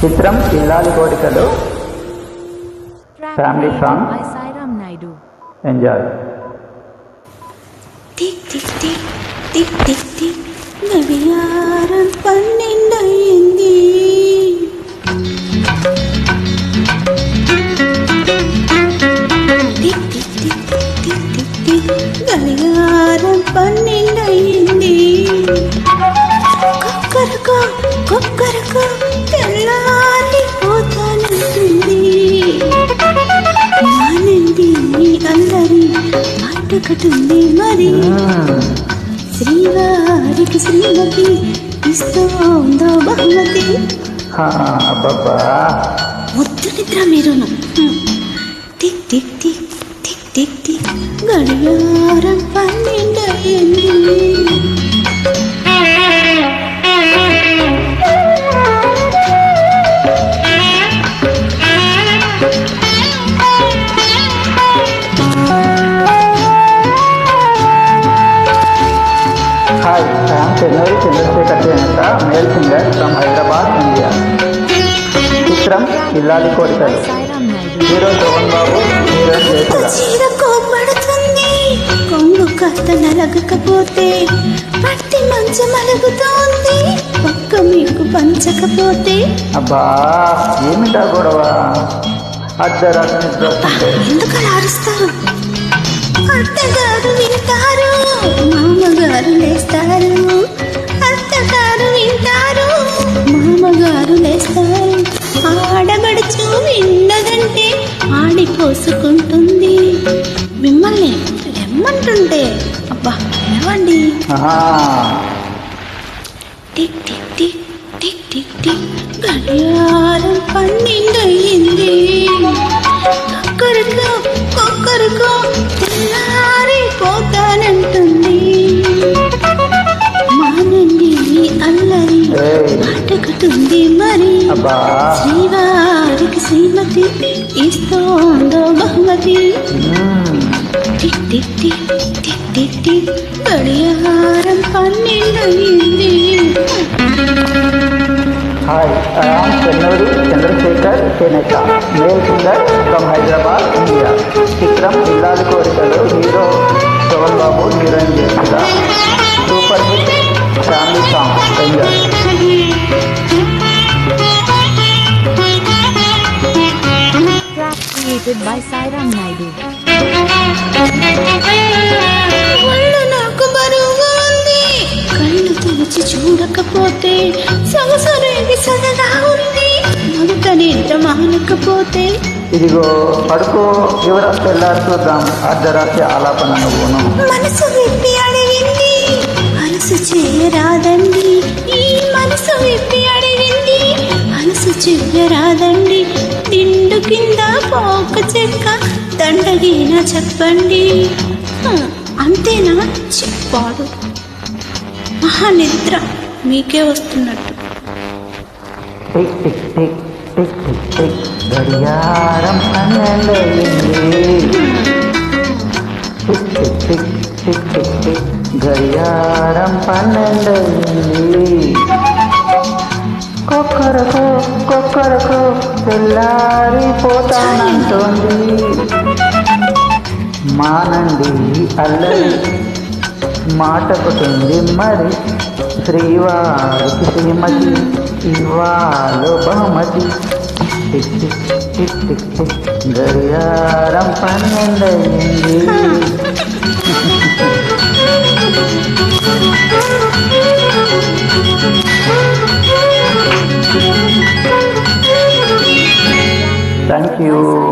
చిత్రం ఇల్లాలి కోరికలు. Family song. Enjoy. Tick tick tick tick tick tick గడియారం 12 అయింది. Tick tick tick tick tick tick గడియారం 12 అయింది. కుక్కరుకో కుక్కరుకో తెల్లారిపోతానంటుంది. మానండి అందరి మాటకటుంది మరి. శ్రీవారికి శ్రీమతి ఇస్తోందో బహుమతి. ముద్దు నిద్ర మీరును. Tick tick tick tick tick tick గడియారం 12 అయింది. Hi, I am Chennai Chandrasekhar Cheneta, male singer from Hyderabad, India. చిత్రం ఇల్లాలి కోరికలు. Hero Sobhan Babu, heroine Jayasudha. చీర కోపడుతుంది కొంగు కథ నలగకపోతే, పట్టి మంచం మలుగుతోంది పక్క మీకు పంచకపోతే. అబ్బా ఏమిటా గొడవ? అర్ధరాత్రి నిద్ర వస్తుంటే ఎందుకు అలా అరుస్తారు? అత్తగారు వింటారు, మామగారు లేస్తారు. అత్తగారు వింటారు, మామగారు లేస్తారు. ఆడబడుచు విన్నదంటే ఆడిపోసుకుంటుంది. మిమ్మల్ని ఎమ్మంటుంటే అబ్బా ఏమండి. Tick tick tick tick tick tick గడియారం 12 అయింది. కుక్కరుకో కుక్కరుకో తెల్లారిపోతానంటుంది. మానండి అల్లరి మాటకుతుంది మరి. శ్రీవారికి శ్రీమతి ఇస్తోందో బహుమతి. Tick tick tick tick tick tick గడియారం 12 అయింది. Hi, I am Chennai Chandrasekhar Cheneta, male singer from Hyderabad, India. చిత్రం Illali Korikalu. Hero Sobhan Babu, heroine Jayasudha. Super hit family song. Enjoy. Created by Sairam Naidu. ఒళ్ళు నాకు బరువుగా ఉంది, కళ్ళు తెరిచి చూడకపోతే. సొగసరేగి సదగా ఉంది, మొదట నిద్ర మానకపోతే. ఇదిగో పడుకో, యువరాజ్ తెల్లారి చూద్దాం. అర్ధరాత్రి ఆలాపన నువ్వును. మనసు విప్పి అడిగింది, మనసు చేయరాదండి. ఈ మనసు విప్పి అడిగింది, మనసు చేయరాదండి. దిండు కింద పోక చెక్క దండగిన చెప్పండి. అంతేనా? చెప్పాడు. మహానిద్ర మీకే వస్తున్నట్టు. Tick tick tick tick tick tick గడియారం 12 అయింది. Tick tick tick tick tick tick గడియారం 12 అయింది. కొక్కరకో కొక్కరకో తెల్లారిపోతానంటోంది. మానండి అల్లరి మాటకుతుంది మరి. శ్రీవారికి శ్రీమతి ఇవ్వాలో బహుమతి. Tick tick tick tick tick గడియారం 12 అయింది. Thank you.